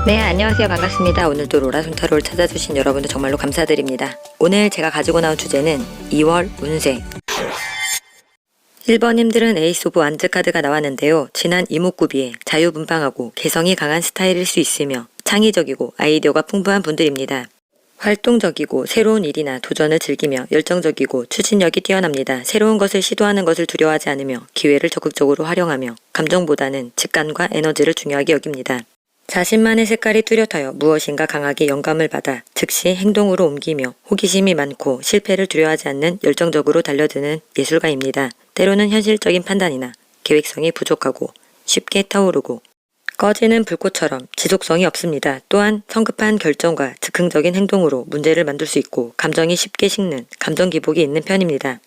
네, 안녕하세요. 반갑습니다. 오늘도 로라손타로를 찾아주신 여러분들 정말로 감사드립니다. 오늘 제가 가지고 나온 주제는 2월 운세. 1번님들은 에이스 오브 완즈 카드가 나왔는데요. 진한 이목구비에 자유분방하고 개성이 강한 스타일일 수 있으며 창의적이고 아이디어가 풍부한 분들입니다. 활동적이고 새로운 일이나 도전을 즐기며 열정적이고 추진력이 뛰어납니다. 새로운 것을 시도하는 것을 두려워하지 않으며 기회를 적극적으로 활용하며 감정보다는 직관과 에너지를 중요하게 여깁니다. 자신만의 색깔이 뚜렷하여 무엇인가 강하게 영감을 받아 즉시 행동으로 옮기며 호기심이 많고 실패를 두려워하지 않는 열정적으로 달려드는 예술가입니다. 때로는 현실적인 판단이나 계획성이 부족하고 쉽게 타오르고 꺼지는 불꽃처럼 지속성이 없습니다. 또한 성급한 결정과 즉흥적인 행동으로 문제를 만들 수 있고 감정이 쉽게 식는 감정 기복이 있는 편입니다.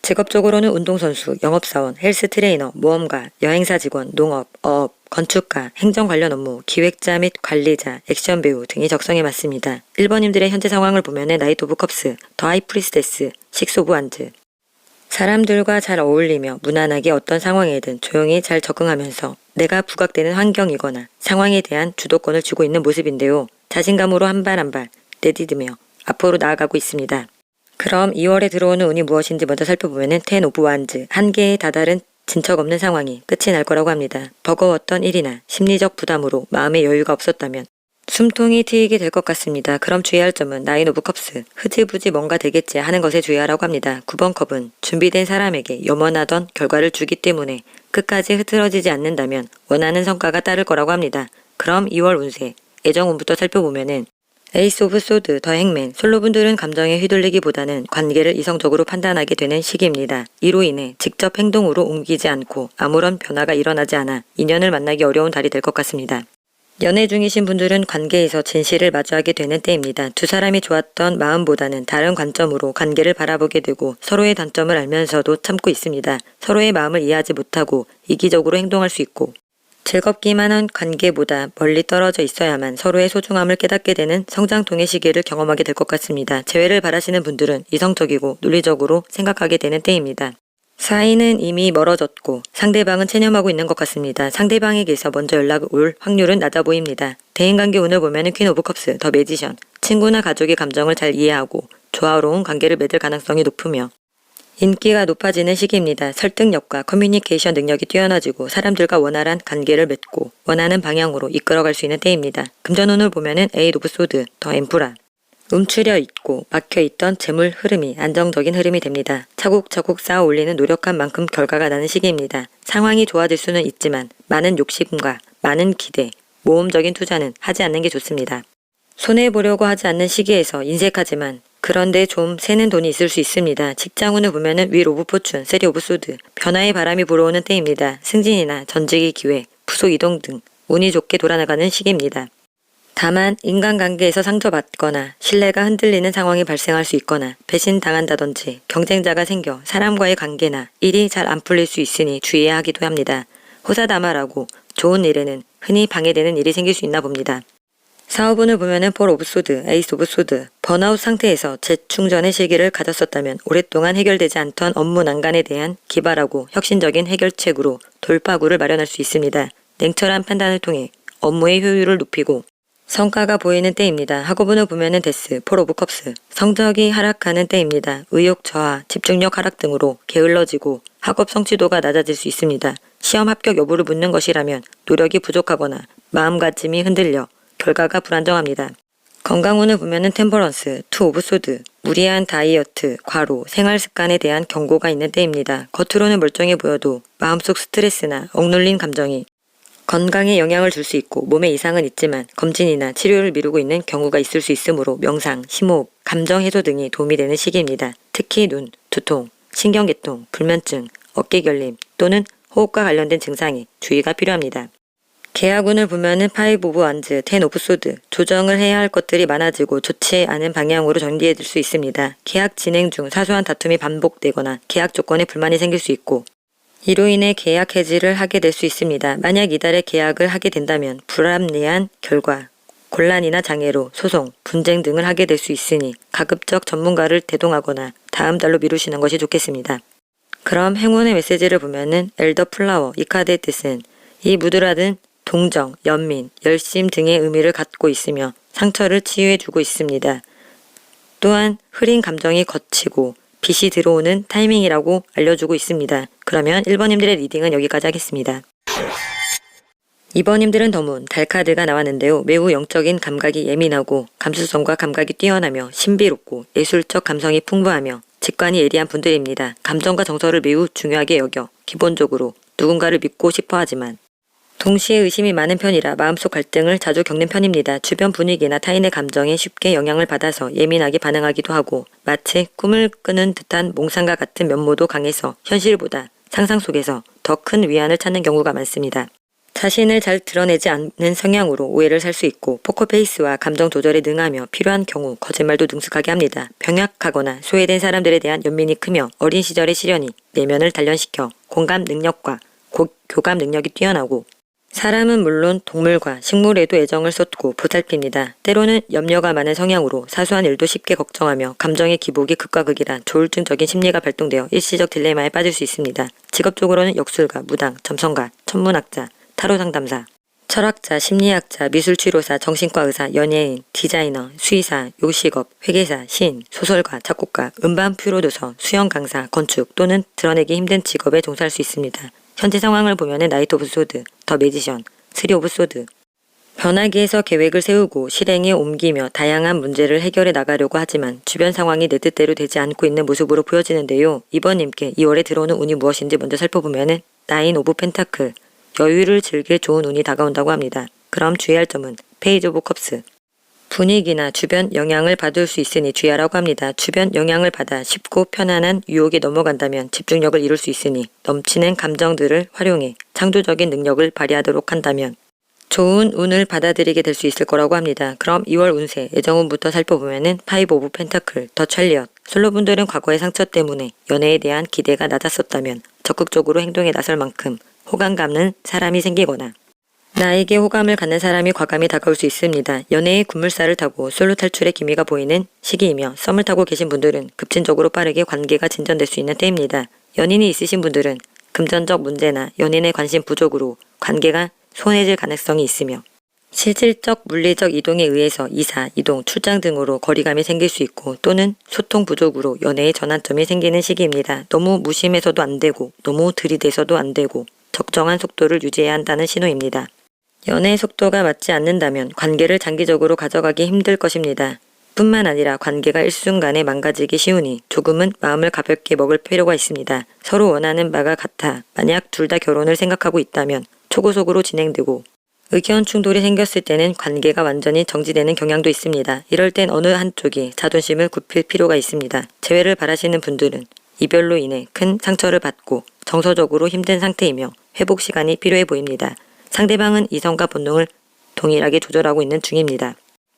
직업적으로는 운동선수, 영업사원, 헬스 트레이너, 모험가, 여행사 직원, 농업, 어업, 건축가, 행정 관련 업무, 기획자 및 관리자, 액션 배우 등이 적성에 맞습니다. 1번님들의 현재 상황을 보면은 나이트 오브 컵스, 더 하이 프리스테스, 식스 오브 완즈. 사람들과 잘 어울리며 무난하게 어떤 상황에든 조용히 잘 적응하면서 내가 부각되는 환경이거나 상황에 대한 주도권을 쥐고 있는 모습인데요. 자신감으로 한 발 한 발 내디디며 앞으로 나아가고 있습니다. 그럼 2월에 들어오는 운이 무엇인지 먼저 살펴보면은 10 오브 완즈, 한계에 다다른 진척 없는 상황이 끝이 날 거라고 합니다. 버거웠던 일이나 심리적 부담으로 마음의 여유가 없었다면 숨통이 트이게 될 것 같습니다. 그럼 주의할 점은 9 오브 컵스, 흐지부지 뭔가 되겠지 하는 것에 주의하라고 합니다. 9번 컵은 준비된 사람에게 염원하던 결과를 주기 때문에 끝까지 흐트러지지 않는다면 원하는 성과가 따를 거라고 합니다. 그럼 2월 운세, 애정운부터 살펴보면은 에이스 오브 소드, 더 행맨, 솔로분들은 감정에 휘둘리기보다는 관계를 이성적으로 판단하게 되는 시기입니다. 이로 인해 직접 행동으로 옮기지 않고 아무런 변화가 일어나지 않아 인연을 만나기 어려운 달이 될 것 같습니다. 연애 중이신 분들은 관계에서 진실을 마주하게 되는 때입니다. 두 사람이 좋았던 마음보다는 다른 관점으로 관계를 바라보게 되고 서로의 단점을 알면서도 참고 있습니다. 서로의 마음을 이해하지 못하고 이기적으로 행동할 수 있고 즐겁기만 한 관계보다 멀리 떨어져 있어야만 서로의 소중함을 깨닫게 되는 성장통의 시기를 경험하게 될 것 같습니다. 재회를 바라시는 분들은 이성적이고 논리적으로 생각하게 되는 때입니다. 사이는 이미 멀어졌고 상대방은 체념하고 있는 것 같습니다. 상대방에게서 먼저 연락이 올 확률은 낮아 보입니다. 대인관계 운을 보면 퀸 오브 컵스, 더 매지션, 친구나 가족의 감정을 잘 이해하고 조화로운 관계를 맺을 가능성이 높으며 인기가 높아지는 시기입니다. 설득력과 커뮤니케이션 능력이 뛰어나지고 사람들과 원활한 관계를 맺고 원하는 방향으로 이끌어갈 수 있는 때입니다. 금전운을 보면은 에이트 오브 소드, 더 엠프라. 움츠려 있고 막혀있던 재물 흐름이 안정적인 흐름이 됩니다. 차곡차곡 쌓아 올리는 노력한 만큼 결과가 나는 시기입니다. 상황이 좋아질 수는 있지만 많은 욕심과 많은 기대, 모험적인 투자는 하지 않는 게 좋습니다. 손해보려고 하지 않는 시기에서 인색하지만 그런데 좀 새는 돈이 있을 수 있습니다. 직장운을 보면은 윌 오브 포춘, 세리 오브 소드, 변화의 바람이 불어오는 때입니다. 승진이나 전직의 기회, 부속 이동 등 운이 좋게 돌아나가는 시기입니다. 다만 인간관계에서 상처받거나 신뢰가 흔들리는 상황이 발생할 수 있거나 배신당한다든지 경쟁자가 생겨 사람과의 관계나 일이 잘 안 풀릴 수 있으니 주의해야 하기도 합니다. 호사다마라고 좋은 일에는 흔히 방해되는 일이 생길 수 있나 봅니다. 사업운을 보면은 폴 오브 소드, 에이스 오브 소드, 번아웃 상태에서 재충전의 시기를 가졌었다면 오랫동안 해결되지 않던 업무 난간에 대한 기발하고 혁신적인 해결책으로 돌파구를 마련할 수 있습니다. 냉철한 판단을 통해 업무의 효율을 높이고 성과가 보이는 때입니다. 학업운을 보면은 데스, 폴 오브 컵스, 성적이 하락하는 때입니다. 의욕 저하, 집중력 하락 등으로 게을러지고 학업 성취도가 낮아질 수 있습니다. 시험 합격 여부를 묻는 것이라면 노력이 부족하거나 마음가짐이 흔들려 결과가 불안정합니다. 건강운을 보면은 템퍼런스, 투 오브 소드, 무리한 다이어트, 과로, 생활 습관에 대한 경고가 있는 때입니다. 겉으로는 멀쩡해 보여도 마음속 스트레스나 억눌린 감정이 건강에 영향을 줄 수 있고 몸에 이상은 있지만 검진이나 치료를 미루고 있는 경우가 있을 수 있으므로 명상, 심호흡, 감정 해소 등이 도움이 되는 시기입니다. 특히 눈, 두통, 신경계통, 불면증, 어깨 결림 또는 호흡과 관련된 증상에 주의가 필요합니다. 계약운을 보면은 5 오브 완즈, 10 오브 소드, 조정을 해야 할 것들이 많아지고 좋지 않은 방향으로 전개될 수 있습니다. 계약 진행 중 사소한 다툼이 반복되거나 계약 조건에 불만이 생길 수 있고 이로 인해 계약 해지를 하게 될 수 있습니다. 만약 이달에 계약을 하게 된다면 불합리한 결과, 곤란이나 장애로 소송, 분쟁 등을 하게 될 수 있으니 가급적 전문가를 대동하거나 다음 달로 미루시는 것이 좋겠습니다. 그럼 행운의 메시지를 보면은 엘더 플라워, 이 카드의 뜻은 이 무드라든 동정, 연민, 열심 등의 의미를 갖고 있으며 상처를 치유해주고 있습니다. 또한 흐린 감정이 거치고 빛이 들어오는 타이밍이라고 알려주고 있습니다. 그러면 1번님들의 리딩은 여기까지 하겠습니다. 2번님들은 더문 달 카드가 나왔는데요. 매우 영적인 감각이 예민하고 감수성과 감각이 뛰어나며 신비롭고 예술적 감성이 풍부하며 직관이 예리한 분들입니다. 감정과 정서를 매우 중요하게 여겨 기본적으로 누군가를 믿고 싶어 하지만 동시에 의심이 많은 편이라 마음속 갈등을 자주 겪는 편입니다. 주변 분위기나 타인의 감정에 쉽게 영향을 받아서 예민하게 반응하기도 하고 마치 꿈을 꾸는 듯한 몽상과 같은 면모도 강해서 현실보다 상상 속에서 더 큰 위안을 찾는 경우가 많습니다. 자신을 잘 드러내지 않는 성향으로 오해를 살 수 있고 포커페이스와 감정 조절에 능하며 필요한 경우 거짓말도 능숙하게 합니다. 병약하거나 소외된 사람들에 대한 연민이 크며 어린 시절의 시련이 내면을 단련시켜 공감 능력과 교감 능력이 뛰어나고 사람은 물론 동물과 식물에도 애정을 쏟고 보살핍니다. 때로는 염려가 많은 성향으로 사소한 일도 쉽게 걱정하며 감정의 기복이 극과 극이라 조울증적인 심리가 발동되어 일시적 딜레마에 빠질 수 있습니다. 직업적으로는 역술가, 무당, 점성가, 천문학자, 타로 상담사, 철학자, 심리학자, 미술치료사, 정신과 의사, 연예인, 디자이너, 수의사, 요식업, 회계사, 시인, 소설가, 작곡가, 음반 프로듀서, 수영 강사, 건축 또는 드러내기 힘든 직업에 종사할 수 있습니다. 현재 상황을 보면은 나이트 오브 소드, 더 매지션, 스리 오브 소드. 변하기 위해서 계획을 세우고 실행에 옮기며 다양한 문제를 해결해 나가려고 하지만 주변 상황이 내 뜻대로 되지 않고 있는 모습으로 보여지는데요. 이번님께 2월에 들어오는 운이 무엇인지 먼저 살펴보면은 나인 오브 펜타클, 여유를 즐길 좋은 운이 다가온다고 합니다. 그럼 주의할 점은 페이지 오브 컵스. 분위기나 주변 영향을 받을 수 있으니 주의하라고 합니다. 주변 영향을 받아 쉽고 편안한 유혹에 넘어간다면 집중력을 잃을 수 있으니 넘치는 감정들을 활용해 창조적인 능력을 발휘하도록 한다면 좋은 운을 받아들이게 될 수 있을 거라고 합니다. 그럼 2월 운세, 애정운부터 살펴보면은 파이브 오브 펜타클, 더 찰리엇. 솔로분들은 과거의 상처 때문에 연애에 대한 기대가 낮았었다면 적극적으로 행동에 나설 만큼 호감 갖는 사람이 생기거나 나에게 호감을 갖는 사람이 과감히 다가올 수 있습니다. 연애의 급물살을 타고 솔로 탈출의 기미가 보이는 시기이며 썸을 타고 계신 분들은 급진적으로 빠르게 관계가 진전될 수 있는 때입니다. 연인이 있으신 분들은 금전적 문제나 연인의 관심 부족으로 관계가 소원해질 가능성이 있으며 실질적 물리적 이동에 의해서 이사, 이동, 출장 등으로 거리감이 생길 수 있고 또는 소통 부족으로 연애의 전환점이 생기는 시기입니다. 너무 무심해서도 안 되고 너무 들이대서도 안 되고 적정한 속도를 유지해야 한다는 신호입니다. 연애의 속도가 맞지 않는다면 관계를 장기적으로 가져가기 힘들 것입니다. 뿐만 아니라 관계가 일순간에 망가지기 쉬우니 조금은 마음을 가볍게 먹을 필요가 있습니다. 서로 원하는 바가 같아 만약 둘 다 결혼을 생각하고 있다면 초고속으로 진행되고 의견 충돌이 생겼을 때는 관계가 완전히 정지되는 경향도 있습니다. 이럴 땐 어느 한쪽이 자존심을 굽힐 필요가 있습니다. 재회를 바라시는 분들은 이별로 인해 큰 상처를 받고 정서적으로 힘든 상태이며 회복 시간이 필요해 보입니다. 상대방은 이성과 본능을 동일하게 조절하고 있는 중입니다.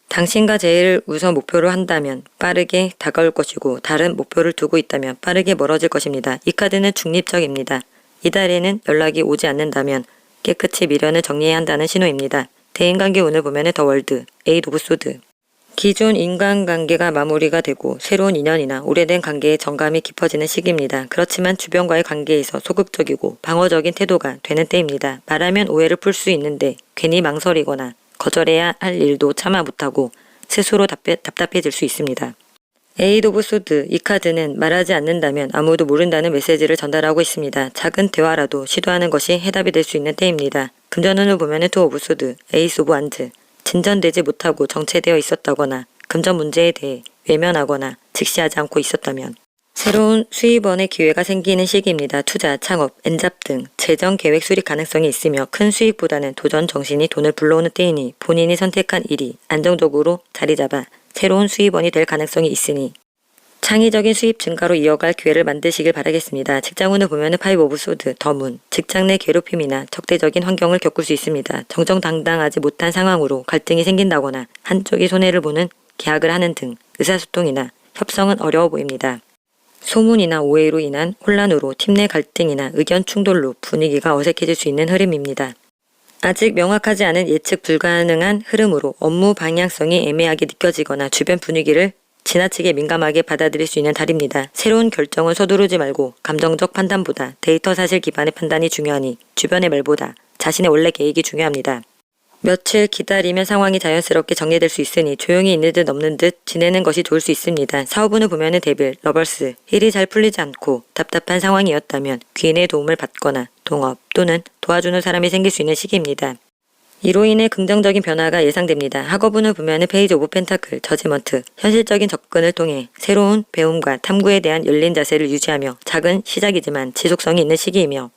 당신과 재회를 우선 목표로 한다면 빠르게 다가올 것이고 다른 목표를 두고 있다면 빠르게 멀어질 것입니다. 이 카드는 중립적입니다. 이달에는 연락이 오지 않는다면 깨끗이 미련을 정리해야 한다는 신호입니다. 대인관계 운을 보면 더 월드, 에잇 오브 소드. 기존 인간관계가 마무리가 되고 새로운 인연이나 오래된 관계의 정감이 깊어지는 시기입니다. 그렇지만 주변과의 관계에서 소극적이고 방어적인 태도가 되는 때입니다. 말하면 오해를 풀 수 있는데 괜히 망설이거나 거절해야 할 일도 참아 못하고 스스로 답답해질 수 있습니다. 에잇 오브 소드, 이 카드는 말하지 않는다면 아무도 모른다는 메시지를 전달하고 있습니다. 작은 대화라도 시도하는 것이 해답이 될 수 있는 때입니다. 금전운을 보면 투 오브 소드, 에이스 오브 완즈. 진전되지 못하고 정체되어 있었다거나 금전 문제에 대해 외면하거나 직시하지 않고 있었다면 새로운 수입원의 기회가 생기는 시기입니다. 투자, 창업, 엔잡 등 재정 계획 수립 가능성이 있으며 큰 수익보다는 도전 정신이 돈을 불러오는 때이니 본인이 선택한 일이 안정적으로 자리 잡아 새로운 수입원이 될 가능성이 있으니 창의적인 수입 증가로 이어갈 기회를 만드시길 바라겠습니다. 직장운을 보면 파이브 오브 소드, 더문, 직장 내 괴롭힘이나 적대적인 환경을 겪을 수 있습니다. 정정당당하지 못한 상황으로 갈등이 생긴다거나 한쪽이 손해를 보는 계약을 하는 등 의사소통이나 협성은 어려워 보입니다. 소문이나 오해로 인한 혼란으로 팀 내 갈등이나 의견 충돌로 분위기가 어색해질 수 있는 흐름입니다. 아직 명확하지 않은 예측 불가능한 흐름으로 업무 방향성이 애매하게 느껴지거나 주변 분위기를 지나치게 민감하게 받아들일 수 있는 달입니다. 새로운 결정은 서두르지 말고 감정적 판단보다 데이터 사실 기반의 판단이 중요하니 주변의 말보다 자신의 원래 계획이 중요합니다. 며칠 기다리면 상황이 자연스럽게 정리될 수 있으니 조용히 있는 듯 없는 듯 지내는 것이 좋을 수 있습니다. 사후분을 보면은 데빌, 러벌스, 일이 잘 풀리지 않고 답답한 상황이었다면 귀인의 도움을 받거나 동업 또는 도와주는 사람이 생길 수 있는 시기입니다. 이로 인해 긍정적인 변화가 예상됩니다. 학업운을 보면은 페이지 오브 펜타클, 저지먼트, 현실적인 접근을 통해 새로운 배움과 탐구에 대한 열린 자세를 유지하며 작은 시작이지만 지속성이 있는 시기이며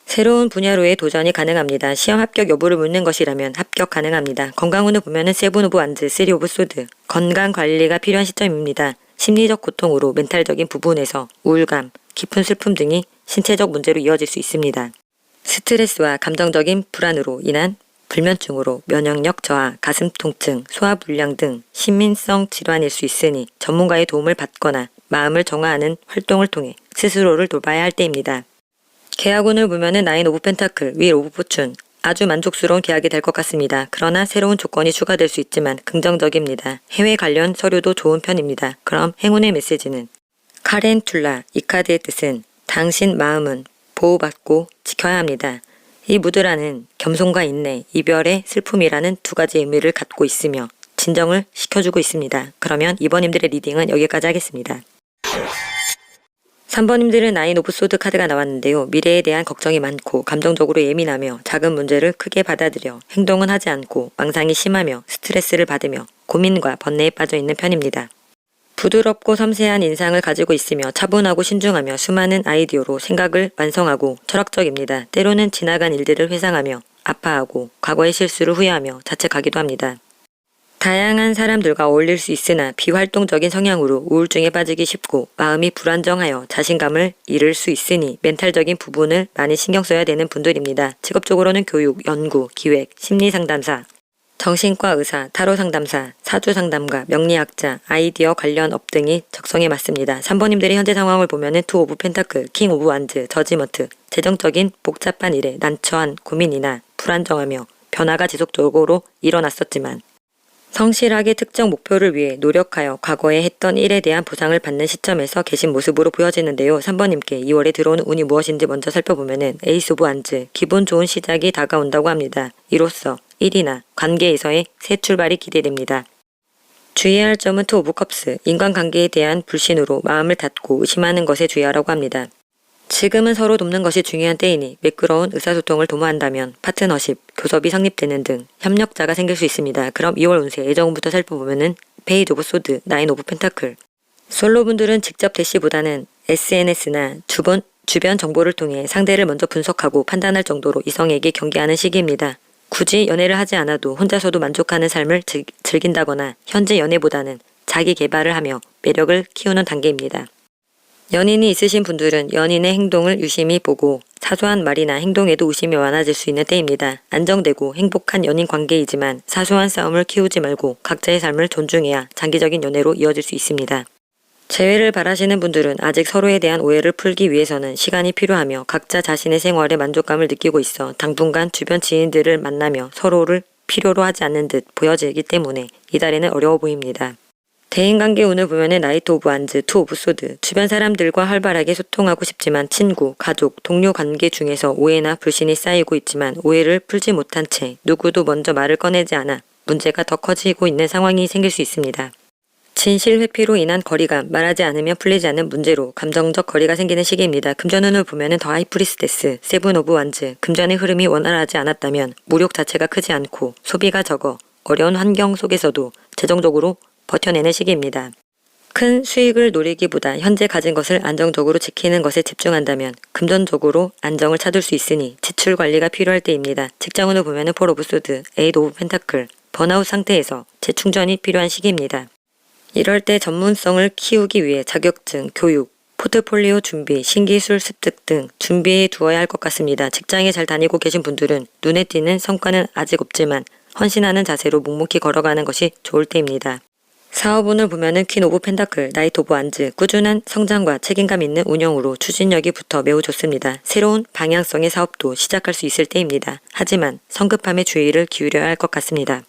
새로운 분야로의 도전이 가능합니다. 시험 합격 여부를 묻는 것이라면 합격 가능합니다. 건강운을 보면은 세븐 오브 완즈, 쓰리 오브 소드, 건강 관리가 필요한 시점입니다. 심리적 고통으로 멘탈적인 부분에서 우울감, 깊은 슬픔 등이 신체적 문제로 이어질 수 있습니다. 스트레스와 감정적인 불안으로 인한 불면증으로 면역력 저하, 가슴 통증, 소화불량 등 신민성 질환일 수 있으니 전문가의 도움을 받거나 마음을 정화하는 활동을 통해 스스로를 돌봐야 할 때입니다. 계약운을 보면은 나인 오브 펜타클, 윌 오브 포춘, 아주 만족스러운 계약이 될 것 같습니다. 그러나 새로운 조건이 추가될 수 있지만 긍정적입니다. 해외 관련 서류도 좋은 편입니다. 그럼 행운의 메시지는 카렌툴라, 이 카드의 뜻은 당신 마음은 보호받고 지켜야 합니다. 이 무드라는 겸손과 인내, 이별의 슬픔이라는 두 가지 의미를 갖고 있으며 진정을 시켜주고 있습니다. 그러면 2번님들의 리딩은 여기까지 하겠습니다. 3번님들은 나인 오브 소드 카드가 나왔는데요. 미래에 대한 걱정이 많고 감정적으로 예민하며 작은 문제를 크게 받아들여 행동은 하지 않고 망상이 심하며 스트레스를 받으며 고민과 번뇌에 빠져 있는 편입니다. 부드럽고 섬세한 인상을 가지고 있으며 차분하고 신중하며 수많은 아이디어로 생각을 완성하고 철학적입니다. 때로는 지나간 일들을 회상하며 아파하고 과거의 실수를 후회하며 자책하기도 합니다. 다양한 사람들과 어울릴 수 있으나 비활동적인 성향으로 우울증에 빠지기 쉽고 마음이 불안정하여 자신감을 잃을 수 있으니 멘탈적인 부분을 많이 신경 써야 되는 분들입니다. 직업적으로는 교육, 연구, 기획, 심리상담사, 정신과 의사, 타로 상담사, 사주 상담가, 명리학자, 아이디어 관련 업 등이 적성에 맞습니다. 3번님들의 현재 상황을 보면은 투 오브 펜타클, 킹 오브 완즈, 저지먼트, 재정적인 복잡한 일에 난처한 고민이나 불안정하며 변화가 지속적으로 일어났었지만 성실하게 특정 목표를 위해 노력하여 과거에 했던 일에 대한 보상을 받는 시점에서 계신 모습으로 보여지는데요. 3번님께 2월에 들어오는 운이 무엇인지 먼저 살펴보면은 에이스 오브 완즈, 기분 좋은 시작이 다가온다고 합니다. 이로써 일이나 관계에서의 새 출발이 기대됩니다. 주의해야 할 점은 투 오브 컵스, 인간관계에 대한 불신으로 마음을 닫고 의심하는 것에 주의하라고 합니다. 지금은 서로 돕는 것이 중요한 때이니 매끄러운 의사소통을 도모한다면 파트너십, 교섭이 성립되는 등 협력자가 생길 수 있습니다. 그럼 2월 운세 애정운부터 살펴보면은 페이지 오브 소드, 나인 오브 펜타클. 솔로분들은 직접 대시보다는 SNS나 주변 정보를 통해 상대를 먼저 분석하고 판단할 정도로 이성에게 경계하는 시기입니다. 굳이 연애를 하지 않아도 혼자서도 만족하는 삶을 즐긴다거나 현재 연애보다는 자기 개발을 하며 매력을 키우는 단계입니다. 연인이 있으신 분들은 연인의 행동을 유심히 보고 사소한 말이나 행동에도 의심이 많아질 수 있는 때입니다. 안정되고 행복한 연인 관계이지만 사소한 싸움을 키우지 말고 각자의 삶을 존중해야 장기적인 연애로 이어질 수 있습니다. 재회를 바라시는 분들은 아직 서로에 대한 오해를 풀기 위해서는 시간이 필요하며 각자 자신의 생활에 만족감을 느끼고 있어 당분간 주변 지인들을 만나며 서로를 필요로 하지 않는 듯 보여지기 때문에 이달에는 어려워 보입니다. 대인관계 운을 보면은 나이트 오브 완즈, 투 오브 소드, 주변 사람들과 활발하게 소통하고 싶지만 친구, 가족, 동료 관계 중에서 오해나 불신이 쌓이고 있지만 오해를 풀지 못한 채 누구도 먼저 말을 꺼내지 않아 문제가 더 커지고 있는 상황이 생길 수 있습니다. 진실 회피로 인한 거리감, 말하지 않으면 풀리지 않는 문제로 감정적 거리가 생기는 시기입니다. 금전운을 보면은 더 하이프리스테스, 세븐 오브 완즈, 금전의 흐름이 원활하지 않았다면 무력 자체가 크지 않고 소비가 적어 어려운 환경 속에서도 재정적으로 버텨내는 시기입니다. 큰 수익을 노리기보다 현재 가진 것을 안정적으로 지키는 것에 집중한다면 금전적으로 안정을 찾을 수 있으니 지출 관리가 필요할 때입니다. 직장운을 보면은 폴 오브 소드, 에잇 오브 펜타클, 번아웃 상태에서 재충전이 필요한 시기입니다. 이럴 때 전문성을 키우기 위해 자격증, 교육, 포트폴리오 준비, 신기술 습득 등 준비해 두어야 할 것 같습니다. 직장에 잘 다니고 계신 분들은 눈에 띄는 성과는 아직 없지만 헌신하는 자세로 묵묵히 걸어가는 것이 좋을 때입니다. 사업운을 보면은 퀸 오브 펜타클, 나이트 오브 완즈, 꾸준한 성장과 책임감 있는 운영으로 추진력이 붙어 매우 좋습니다. 새로운 방향성의 사업도 시작할 수 있을 때입니다. 하지만 성급함에 주의를 기울여야 할 것 같습니다.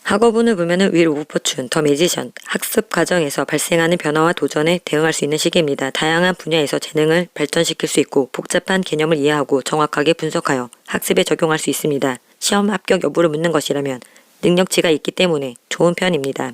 학업운을 보면은 윌 오브 포춘, 더 매지션, 학습 과정에서 발생하는 변화와 도전에 대응할 수 있는 시기입니다. 다양한 분야에서 재능을 발전시킬 수 있고 복잡한 개념을 이해하고 정확하게 분석하여 학습에 적용할 수 있습니다. 시험 합격 여부를 묻는 것이라면 능력치가 있기 때문에 좋은 편입니다.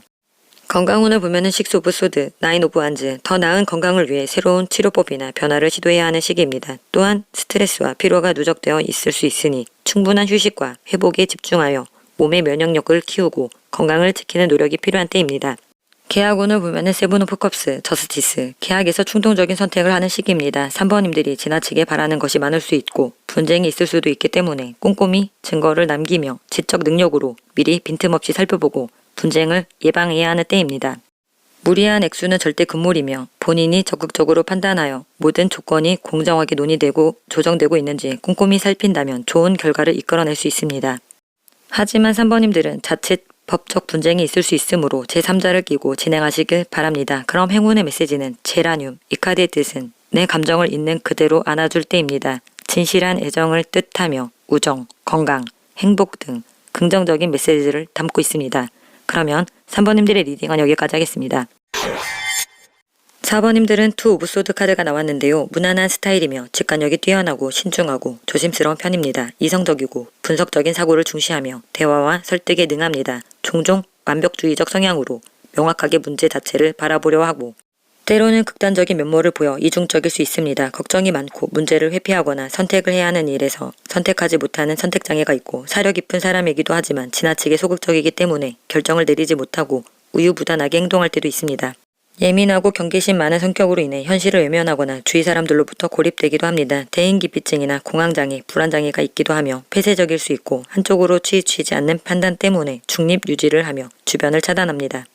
건강운을 보면은 식스 오브 소드, 나인 오브 완즈, 더 나은 건강을 위해 새로운 치료법이나 변화를 시도해야 하는 시기입니다. 또한 스트레스와 피로가 누적되어 있을 수 있으니 충분한 휴식과 회복에 집중하여 몸의 면역력을 키우고 건강을 지키는 노력이 필요한 때입니다. 계약운을 보면은 세븐 오브 컵스, 저스티스, 계약에서 충동적인 선택을 하는 시기입니다. 3번님들이 지나치게 바라는 것이 많을 수 있고 분쟁이 있을 수도 있기 때문에 꼼꼼히 증거를 남기며 지적 능력으로 미리 빈틈없이 살펴보고 분쟁을 예방해야 하는 때입니다. 무리한 액수는 절대 금물이며 본인이 적극적으로 판단하여 모든 조건이 공정하게 논의되고 조정되고 있는지 꼼꼼히 살핀다면 좋은 결과를 이끌어낼 수 있습니다. 하지만 3번님들은 자칫 법적 분쟁이 있을 수 있으므로 제3자를 끼고 진행하시길 바랍니다. 그럼 행운의 메시지는 제라늄, 이 카드의 뜻은 내 감정을 있는 그대로 안아줄 때입니다. 진실한 애정을 뜻하며 우정, 건강, 행복 등 긍정적인 메시지를 담고 있습니다. 그러면 3번님들의 리딩은 여기까지 하겠습니다. 4번님들은 투 오브 소드 카드가 나왔는데요. 무난한 스타일이며 직관력이 뛰어나고 신중하고 조심스러운 편입니다. 이성적이고 분석적인 사고를 중시하며 대화와 설득에 능합니다. 종종 완벽주의적 성향으로 명확하게 문제 자체를 바라보려 하고 때로는 극단적인 면모를 보여 이중적일 수 있습니다. 걱정이 많고 문제를 회피하거나 선택을 해야 하는 일에서 선택하지 못하는 선택장애가 있고 사려 깊은 사람이기도 하지만 지나치게 소극적이기 때문에 결정을 내리지 못하고 우유부단하게 행동할 때도 있습니다. 예민하고 경계심 많은 성격으로 인해 현실을 외면하거나 주위 사람들로부터 고립되기도 합니다. 대인기피증이나 공황장애, 불안장애가 있기도 하며 폐쇄적일 수 있고 한쪽으로 치우치지 않는 판단 때문에 중립 유지를 하며 주변을 차단합니다.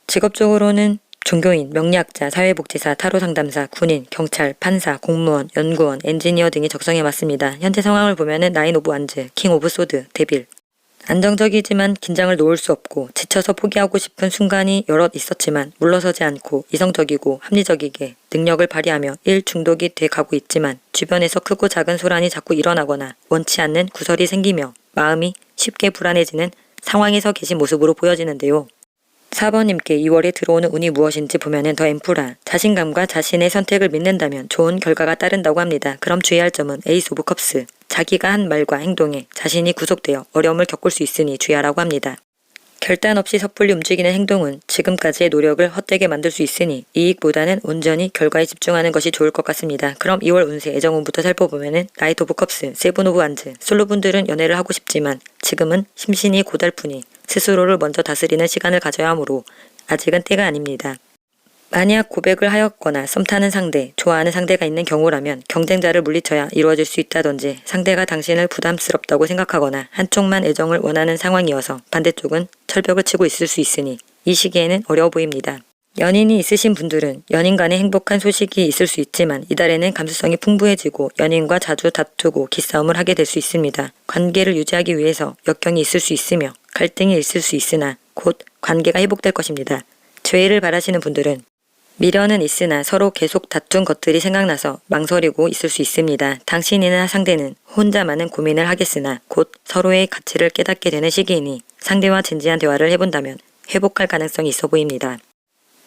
직업적으로는 종교인, 명리학자, 사회복지사, 타로상담사, 군인, 경찰, 판사, 공무원, 연구원, 엔지니어 등이 적성에 맞습니다. 현재 상황을 보면은 나인 오브 완즈, 킹 오브 소드, 데빌. 안정적이지만 긴장을 놓을 수 없고 지쳐서 포기하고 싶은 순간이 여럿 있었지만 물러서지 않고 이성적이고 합리적이게 능력을 발휘하며 일 중독이 돼 가고 있지만 주변에서 크고 작은 소란이 자꾸 일어나거나 원치 않는 구설이 생기며 마음이 쉽게 불안해지는 상황에 서 계신 모습으로 보여지는데요. 4번님께 2월에 들어오는 운이 무엇인지 보면은 더 엠프라, 자신감과 자신의 선택을 믿는다면 좋은 결과가 따른다고 합니다. 그럼 주의할 점은 에이스 오브 컵스, 자기가 한 말과 행동에 자신이 구속되어 어려움을 겪을 수 있으니 주의하라고 합니다. 결단 없이 섣불리 움직이는 행동은 지금까지의 노력을 헛되게 만들 수 있으니 이익보다는 온전히 결과에 집중하는 것이 좋을 것 같습니다. 그럼 2월 운세 애정운부터 살펴보면은 나이트 오브 컵스, 세븐 오브 완즈, 솔로분들은 연애를 하고 싶지만 지금은 심신이 고달프니 스스로를 먼저 다스리는 시간을 가져야 하므로 아직은 때가 아닙니다. 만약 고백을 하였거나 썸 타는 상대, 좋아하는 상대가 있는 경우라면 경쟁자를 물리쳐야 이루어질 수 있다든지 상대가 당신을 부담스럽다고 생각하거나 한쪽만 애정을 원하는 상황이어서 반대쪽은 철벽을 치고 있을 수 있으니 이 시기에는 어려워 보입니다. 연인이 있으신 분들은 연인 간에 행복한 소식이 있을 수 있지만 이달에는 감수성이 풍부해지고 연인과 자주 다투고 기싸움을 하게 될 수 있습니다. 관계를 유지하기 위해서 역경이 있을 수 있으며 갈등이 있을 수 있으나 곧 관계가 회복될 것입니다. 죄를 바라시는 분들은 미련은 있으나 서로 계속 다툰 것들이 생각나서 망설이고 있을 수 있습니다. 당신이나 상대는 혼자만은 고민을 하겠으나 곧 서로의 가치를 깨닫게 되는 시기이니 상대와 진지한 대화를 해본다면 회복할 가능성이 있어 보입니다.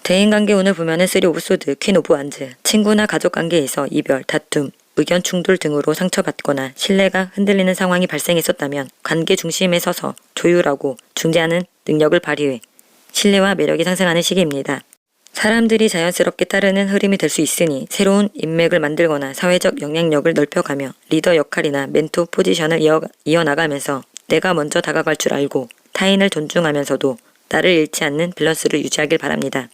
대인관계 운을 보면은 3 오브 소드, 퀸 오브 완즈, 친구나 가족관계에서 이별, 다툼, 의견 충돌 등으로 상처받거나 신뢰가 흔들리는 상황이 발생했었다면 관계 중심에 서서 조율하고 중재하는 능력을 발휘해 신뢰와 매력이 상승하는 시기입니다. 사람들이 자연스럽게 따르는 흐름이 될 수 있으니 새로운 인맥을 만들거나 사회적 영향력을 넓혀가며 리더 역할이나 멘토 포지션을 이어나가면서 내가 먼저 다가갈 줄 알고 타인을 존중하면서도 나를 잃지 않는 밸런스를 유지하길 바랍니다.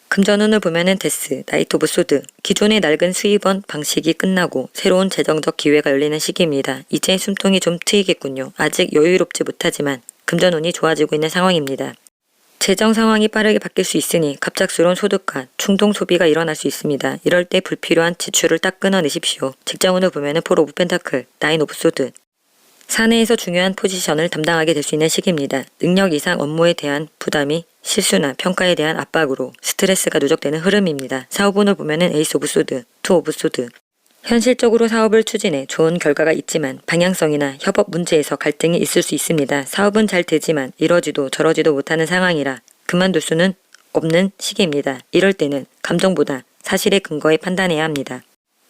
금전운을 보면은 데스, 나이트 오브 소드, 기존의 낡은 수입원 방식이 끝나고 새로운 재정적 기회가 열리는 시기입니다. 이제 숨통이 좀 트이겠군요. 아직 여유롭지 못하지만 금전운이 좋아지고 있는 상황입니다. 재정 상황이 빠르게 바뀔 수 있으니 갑작스러운 소득과 충동 소비가 일어날 수 있습니다. 이럴 때 불필요한 지출을 딱 끊어내십시오. 직장운을 보면은 4 오브 펜타클, 9 오브 소드. 사내에서 중요한 포지션을 담당하게 될 수 있는 시기입니다. 능력 이상 업무에 대한 부담이 실수나 평가에 대한 압박으로 스트레스가 누적되는 흐름입니다. 사업운을 보면은 에이스 오브 소드, 2 오브 소드. 현실적으로 사업을 추진해 좋은 결과가 있지만 방향성이나 협업 문제에서 갈등이 있을 수 있습니다. 사업은 잘 되지만 이러지도 저러지도 못하는 상황이라 그만둘 수는 없는 시기입니다. 이럴 때는 감정보다 사실의 근거에 판단해야 합니다.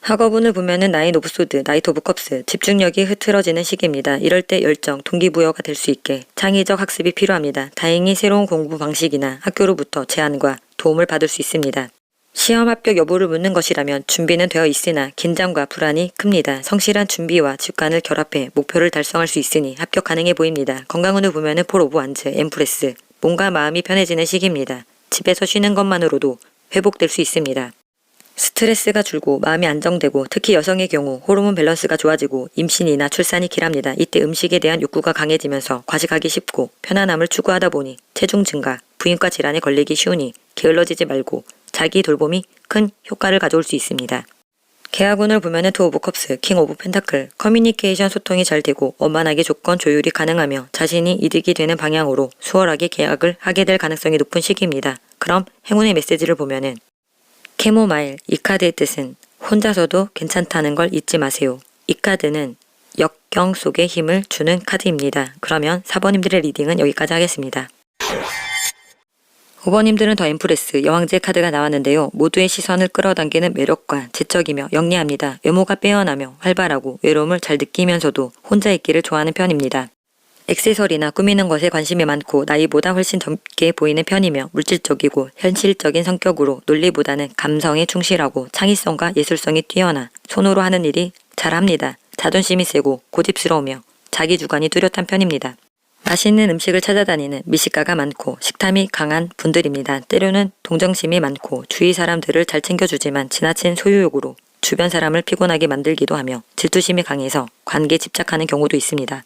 학업운을 보면은 나인 오브 소드, 나이트 오브 컵스, 집중력이 흐트러지는 시기입니다. 이럴 때 열정, 동기부여가 될 수 있게 창의적 학습이 필요합니다. 다행히 새로운 공부 방식이나 학교로부터 제안과 도움을 받을 수 있습니다. 시험 합격 여부를 묻는 것이라면 준비는 되어 있으나 긴장과 불안이 큽니다. 성실한 준비와 직관을 결합해 목표를 달성할 수 있으니 합격 가능해 보입니다. 건강운을 보면은 폴 오브 완즈, 엠프레스, 몸과 마음이 편해지는 시기입니다. 집에서 쉬는 것만으로도 회복될 수 있습니다. 스트레스가 줄고 마음이 안정되고 특히 여성의 경우 호르몬 밸런스가 좋아지고 임신이나 출산이 길합니다. 이때 음식에 대한 욕구가 강해지면서 과식하기 쉽고 편안함을 추구하다 보니 체중 증가, 부인과 질환에 걸리기 쉬우니 게을러지지 말고 자기 돌봄이 큰 효과를 가져올 수 있습니다. 계약운을 보면은 투 오브 컵스, 킹 오브 펜타클, 커뮤니케이션 소통이 잘 되고 원만하게 조건 조율이 가능하며 자신이 이득이 되는 방향으로 수월하게 계약을 하게 될 가능성이 높은 시기입니다. 그럼 행운의 메시지를 보면은 캐모마일, 이 카드의 뜻은 혼자서도 괜찮다는 걸 잊지 마세요. 이 카드는 역경 속에 힘을 주는 카드입니다. 그러면 4번님들의 리딩은 여기까지 하겠습니다. 5번님들은 더 엠프레스, 여왕제 카드가 나왔는데요. 모두의 시선을 끌어당기는 매력과 지적이며 영리합니다. 외모가 빼어나며 활발하고 외로움을 잘 느끼면서도 혼자 있기를 좋아하는 편입니다. 액세서리나 꾸미는 것에 관심이 많고 나이보다 훨씬 젊게 보이는 편이며 물질적이고 현실적인 성격으로 논리보다는 감성에 충실하고 창의성과 예술성이 뛰어나 손으로 하는 일이 잘합니다. 자존심이 세고 고집스러우며 자기 주관이 뚜렷한 편입니다. 맛있는 음식을 찾아다니는 미식가가 많고 식탐이 강한 분들입니다. 때로는 동정심이 많고 주위 사람들을 잘 챙겨주지만 지나친 소유욕으로 주변 사람을 피곤하게 만들기도 하며 질투심이 강해서 관계에 집착하는 경우도 있습니다.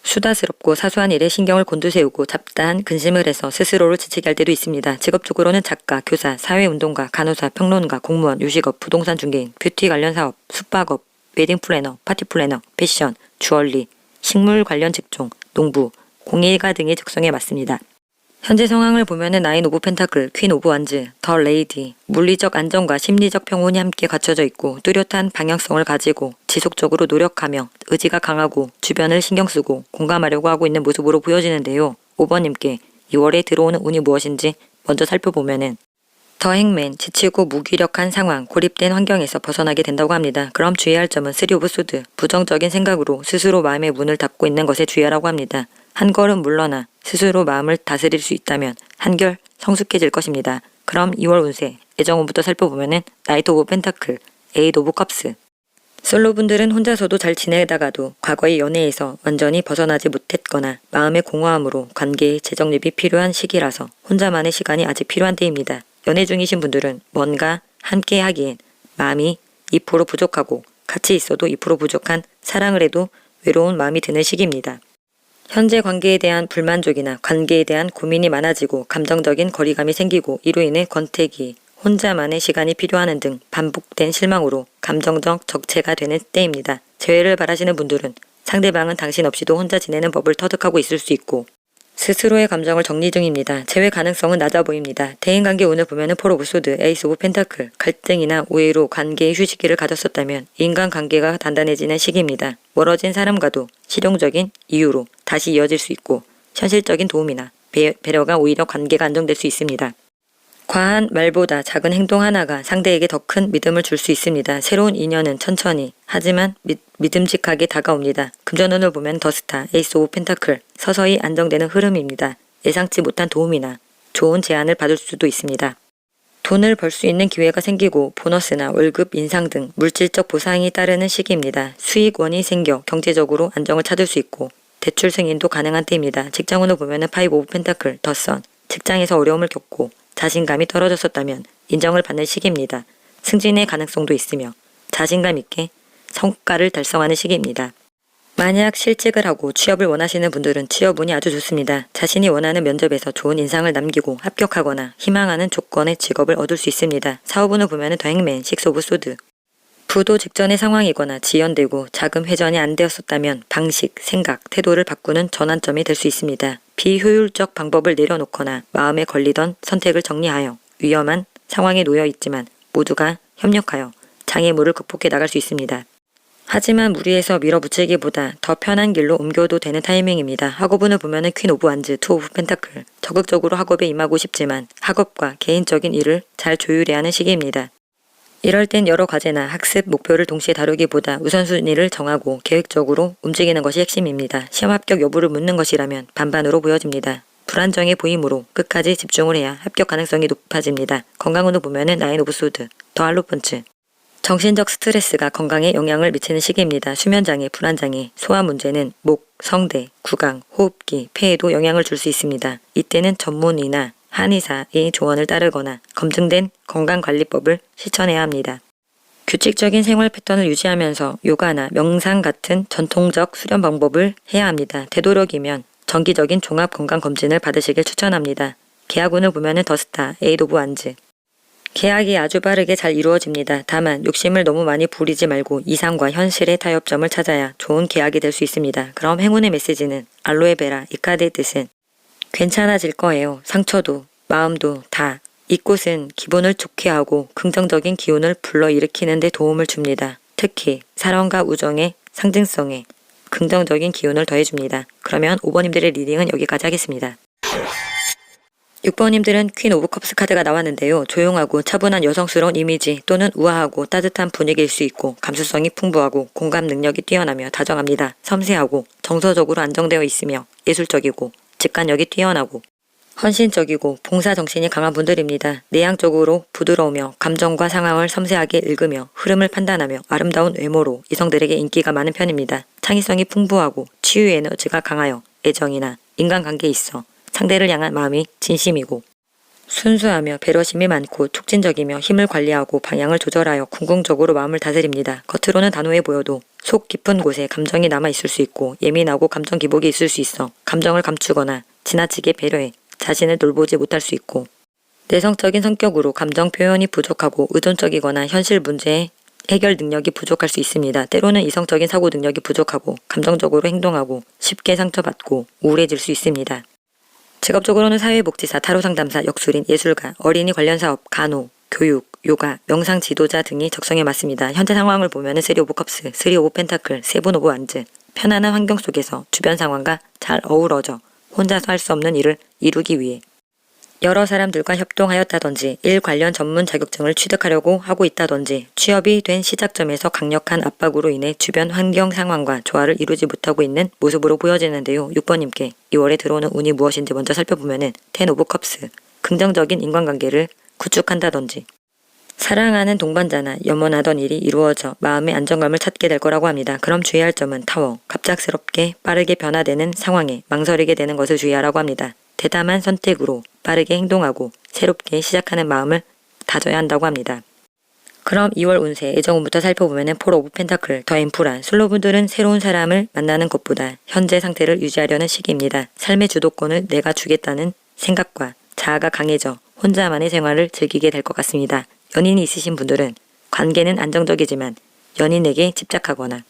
수다스럽고 사소한 일에 신경을 곤두세우고 잡다한 근심을 해서 스스로를 지치게 할 때도 있습니다. 직업적으로는 작가, 교사, 사회운동가, 간호사, 평론가, 공무원, 요식업, 부동산 중개인, 뷰티 관련 사업, 숙박업, 웨딩 플래너, 파티 플래너, 패션, 주얼리, 식물 관련 직종, 농부, 공예가 등의 적성에 맞습니다. 현재 상황을 보면은 나인 오브 펜타클, 퀸 오브 완즈, 더 레이디, 물리적 안정과 심리적 평온이 함께 갖춰져 있고 뚜렷한 방향성을 가지고 지속적으로 노력하며 의지가 강하고 주변을 신경쓰고 공감하려고 하고 있는 모습으로 보여지는데요. 5번님께 2월에 들어오는 운이 무엇인지 먼저 살펴보면은 더 행맨, 지치고 무기력한 상황, 고립된 환경에서 벗어나게 된다고 합니다. 그럼 주의할 점은 3 오브 소드, 부정적인 생각으로 스스로 마음의 문을 닫고 있는 것에 주의하라고 합니다. 한 걸음 물러나 스스로 마음을 다스릴 수 있다면 한결 성숙해질 것입니다. 그럼 2월 운세, 애정운부터 살펴보면은 나이트 오브 펜타클, 에잇 오브 컵스. 솔로분들은 혼자서도 잘 지내다가도 과거의 연애에서 완전히 벗어나지 못했거나 마음의 공허함으로 관계의 재정립이 필요한 시기라서 혼자만의 시간이 아직 필요한 때입니다. 연애 중이신 분들은 뭔가 함께 하기엔 마음이 2% 부족하고 같이 있어도 2% 부족한 사랑을 해도 외로운 마음이 드는 시기입니다. 현재 관계에 대한 불만족이나 관계에 대한 고민이 많아지고 감정적인 거리감이 생기고 이로 인해 권태기, 혼자만의 시간이 필요하는 등 반복된 실망으로 감정적 적체가 되는 때입니다. 재회를 바라시는 분들은 상대방은 당신 없이도 혼자 지내는 법을 터득하고 있을 수 있고 스스로의 감정을 정리 중입니다. 재회 가능성은 낮아 보입니다. 대인관계 운을 보면 폴 오브 소드, 에이스 오브 펜타클, 갈등이나 오해로 관계의 휴식기를 가졌었다면 인간관계가 단단해지는 시기입니다. 멀어진 사람과도 실용적인 이유로 다시 이어질 수 있고 현실적인 도움이나 배려가 오히려 관계가 안정될 수 있습니다. 과한 말보다 작은 행동 하나가 상대에게 더 큰 믿음을 줄 수 있습니다. 새로운 인연은 천천히 하지만 믿음직하게 다가옵니다. 금전운을 보면 더스타, 에이스 오브 펜타클, 서서히 안정되는 흐름입니다. 예상치 못한 도움이나 좋은 제안을 받을 수도 있습니다. 돈을 벌 수 있는 기회가 생기고 보너스나 월급 인상 등 물질적 보상이 따르는 시기입니다. 수익원이 생겨 경제적으로 안정을 찾을 수 있고 대출 승인도 가능한 때입니다. 직장운을 보면 파이브 오브 펜타클, 더 선, 직장에서 어려움을 겪고 자신감이 떨어졌었다면 인정을 받는 시기입니다. 승진의 가능성도 있으며 자신감 있게 성과를 달성하는 시기입니다. 만약 실직을 하고 취업을 원하시는 분들은 취업운이 아주 좋습니다. 자신이 원하는 면접에서 좋은 인상을 남기고 합격하거나 희망하는 조건의 직업을 얻을 수 있습니다. 사업운을 보면 더 행맨, 식스 오브 소드. 부도 직전의 상황이거나 지연되고 자금 회전이 안 되었었다면 방식, 생각, 태도를 바꾸는 전환점이 될 수 있습니다. 비효율적 방법을 내려놓거나 마음에 걸리던 선택을 정리하여 위험한 상황에 놓여 있지만 모두가 협력하여 장애물을 극복해 나갈 수 있습니다. 하지만 무리해서 밀어붙이기보다 더 편한 길로 옮겨도 되는 타이밍입니다. 학업운을 보면은 퀸 오브 완즈, 투 오브 펜타클. 적극적으로 학업에 임하고 싶지만 학업과 개인적인 일을 잘 조율해야 하는 시기입니다. 이럴 땐 여러 과제나 학습 목표를 동시에 다루기보다 우선순위를 정하고 계획적으로 움직이는 것이 핵심입니다. 시험 합격 여부를 묻는 것이라면 반반으로 보여집니다. 불안정해 보이므로 끝까지 집중을 해야 합격 가능성이 높아집니다. 건강운을 보면은 나인 오브 소드, 더 할로펀치. 정신적 스트레스가 건강에 영향을 미치는 시기입니다. 수면장애, 불안장애, 소화 문제는 목, 성대, 구강, 호흡기, 폐에도 영향을 줄 수 있습니다. 이때는 전문의나 한의사의 조언을 따르거나 검증된 건강관리법을 실천해야 합니다. 규칙적인 생활 패턴을 유지하면서 요가나 명상 같은 전통적 수련 방법을 해야 합니다. 되도록이면 정기적인 종합건강검진을 받으시길 추천합니다. 계약운을 보면은 더스타, 에이드 오브 완즈. 계약이 아주 빠르게 잘 이루어집니다. 다만 욕심을 너무 많이 부리지 말고 이상과 현실의 타협점을 찾아야 좋은 계약이 될 수 있습니다. 그럼 행운의 메시지는 알로에베라, 이 카드의 뜻은 괜찮아질 거예요. 상처도 마음도 다. 이꽃은 기분을 좋게 하고 긍정적인 기운을 불러일으키는 데 도움을 줍니다. 특히 사랑과 우정의 상징성에 긍정적인 기운을 더해줍니다. 그러면 5번님들의 리딩은 여기까지 하겠습니다. 6번님들은 퀸 오브 컵스 카드가 나왔는데요. 조용하고 차분한 여성스러운 이미지 또는 우아하고 따뜻한 분위기일 수 있고 감수성이 풍부하고 공감 능력이 뛰어나며 다정합니다. 섬세하고 정서적으로 안정되어 있으며 예술적이고 직관력이 뛰어나고 헌신적이고 봉사정신이 강한 분들입니다. 내향적으로 부드러우며 감정과 상황을 섬세하게 읽으며 흐름을 판단하며 아름다운 외모로 이성들에게 인기가 많은 편입니다. 창의성이 풍부하고 치유 에너지가 강하여 애정이나 인간관계에 있어 상대를 향한 마음이 진심이고 순수하며 배려심이 많고 촉진적이며 힘을 관리하고 방향을 조절하여 궁극적으로 마음을 다스립니다. 겉으로는 단호해 보여도 속 깊은 곳에 감정이 남아있을 수 있고 예민하고 감정 기복이 있을 수 있어 감정을 감추거나 지나치게 배려해 자신을 돌보지 못할 수 있고 내성적인 성격으로 감정 표현이 부족하고 의존적이거나 현실 문제에 해결 능력이 부족할 수 있습니다. 때로는 이성적인 사고 능력이 부족하고 감정적으로 행동하고 쉽게 상처받고 우울해질 수 있습니다. 직업적으로는 사회복지사, 타로상담사, 역술인, 예술가, 어린이 관련 사업, 간호, 교육, 요가, 명상 지도자 등이 적성에 맞습니다. 현재 상황을 보면은 3 오브 컵스, 3 오브 펜타클, 7 오브 완즈. 편안한 환경 속에서 주변 상황과 잘 어우러져 혼자서 할 수 없는 일을 이루기 위해 여러 사람들과 협동하였다든지 일 관련 전문 자격증을 취득하려고 하고 있다든지 취업이 된 시작점에서 강력한 압박으로 인해 주변 환경 상황과 조화를 이루지 못하고 있는 모습으로 보여지는데요. 6번님께 2월에 들어오는 운이 무엇인지 먼저 살펴보면은 10 오브 컵스, 긍정적인 인간관계를 구축한다든지 사랑하는 동반자나 염원하던 일이 이루어져 마음의 안정감을 찾게 될 거라고 합니다. 그럼 주의할 점은 타워, 갑작스럽게 빠르게 변화되는 상황에 망설이게 되는 것을 주의하라고 합니다. 대담한 선택으로 빠르게 행동하고 새롭게 시작하는 마음을 다져야 한다고 합니다. 그럼 2월 운세 애정운부터 살펴보면 4 오브 펜타클, 더 엠프라. 솔로분들은 새로운 사람을 만나는 것보다 현재 상태를 유지하려는 시기입니다. 삶의 주도권을 내가 주겠다는 생각과 자아가 강해져 혼자만의 생활을 즐기게 될 것 같습니다. 연인이 있으신 분들은 관계는 안정적이지만 연인에게 집착하거나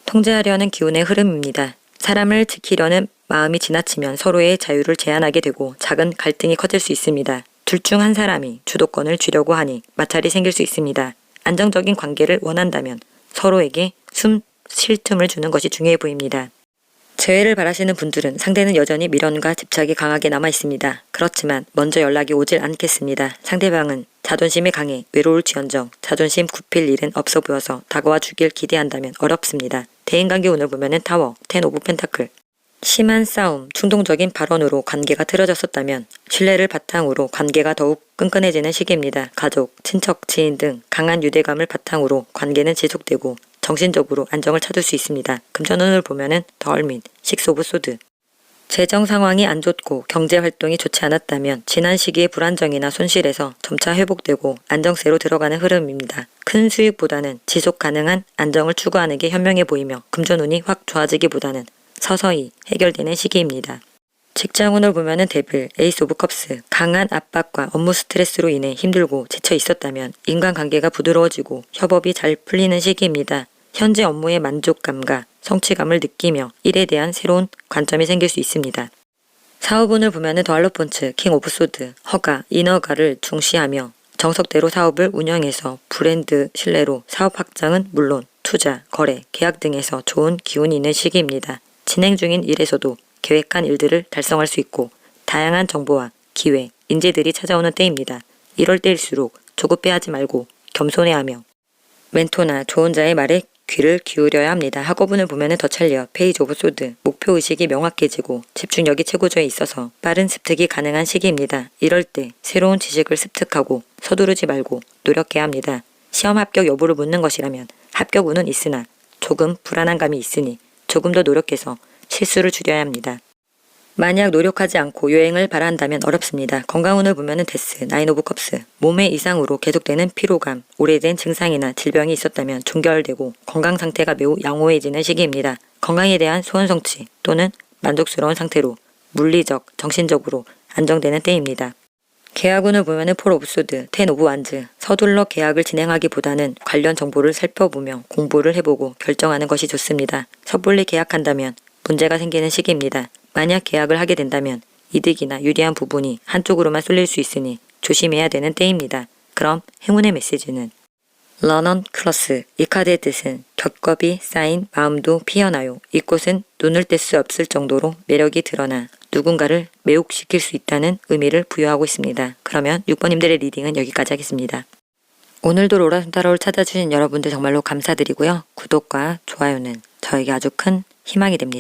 통제하려는 기운의 흐름입니다. 사람을 지키려는 마음이 지나치면 서로의 자유를 제한하게 되고 작은 갈등이 커질 수 있습니다. 둘 중 한 사람이 주도권을 쥐려고 하니 마찰이 생길 수 있습니다. 안정적인 관계를 원한다면 서로에게 숨 쉴 틈을 주는 것이 중요해 보입니다. 재회를 바라시는 분들은 상대는 여전히 미련과 집착이 강하게 남아 있습니다. 그렇지만 먼저 연락이 오질 않겠습니다. 상대방은 자존심이 강해 외로울지언정 자존심 굽힐 일은 없어 보여서 다가와 주길 기대한다면 어렵습니다. 대인관계 운을 보면은 타워, 10 오브 펜타클. 심한 싸움, 충동적인 발언으로 관계가 틀어졌었다면 신뢰를 바탕으로 관계가 더욱 끈끈해지는 시기입니다. 가족, 친척, 지인 등 강한 유대감을 바탕으로 관계는 지속되고 정신적으로 안정을 찾을 수 있습니다. 금전운을 보면은 더 얼민, 6 오브 소드. 재정 상황이 안 좋고 경제 활동이 좋지 않았다면 지난 시기의 불안정이나 손실에서 점차 회복되고 안정세로 들어가는 흐름입니다. 큰 수익보다는 지속 가능한 안정을 추구하는 게 현명해 보이며 금전운이 확 좋아지기보다는 서서히 해결되는 시기입니다. 직장운을 보면은 데빌, 에이스 오브 컵스. 강한 압박과 업무 스트레스로 인해 힘들고 지쳐 있었다면 인간관계가 부드러워지고 협업이 잘 풀리는 시기입니다. 현재 업무의 만족감과 성취감을 느끼며 일에 대한 새로운 관점이 생길 수 있습니다. 사업운을 보면은 더 할로폰츠, 킹 오브 소드, 허가, 인허가를 중시하며 정석대로 사업을 운영해서 브랜드 신뢰로 사업 확장은 물론 투자, 거래, 계약 등에서 좋은 기운이 있는 시기입니다. 진행 중인 일에서도 계획한 일들을 달성할 수 있고 다양한 정보와 기회, 인재들이 찾아오는 때입니다. 이럴 때일수록 조급해하지 말고 겸손해하며 멘토나 좋은 자의 말에 귀를 기울여야 합니다. 학업운을 보면 더 찰려 페이지 오브 소드, 목표의식이 명확해지고 집중력이 최고조에 있어서 빠른 습득이 가능한 시기입니다. 이럴 때 새로운 지식을 습득하고 서두르지 말고 노력해야 합니다. 시험 합격 여부를 묻는 것이라면 합격운은 있으나 조금 불안한 감이 있으니 조금 더 노력해서 실수를 줄여야 합니다. 만약 노력하지 않고 요행을 바란다면 어렵습니다. 건강운을 보면은 데스, 나인 오브 컵스, 몸의 이상으로 계속되는 피로감, 오래된 증상이나 질병이 있었다면 종결되고 건강 상태가 매우 양호해지는 시기입니다. 건강에 대한 소원 성취 또는 만족스러운 상태로 물리적, 정신적으로 안정되는 때입니다. 계약운을 보면은 폴 오브 소드, 텐 오브 완즈, 서둘러 계약을 진행하기보다는 관련 정보를 살펴보며 공부를 해보고 결정하는 것이 좋습니다. 섣불리 계약한다면 문제가 생기는 시기입니다. 만약 계약을 하게 된다면 이득이나 유리한 부분이 한쪽으로만 쏠릴 수 있으니 조심해야 되는 때입니다. 그럼 행운의 메시지는 런언 클러스, 이 카드의 뜻은 겹겹이 쌓인 마음도 피어나요. 이곳은 눈을 뗄 수 없을 정도로 매력이 드러나 누군가를 매혹시킬 수 있다는 의미를 부여하고 있습니다. 그러면 6번님들의 리딩은 여기까지 하겠습니다. 오늘도 로라손타로를 찾아주신 여러분들 정말로 감사드리고요. 구독과 좋아요는 저에게 아주 큰 희망이 됩니다.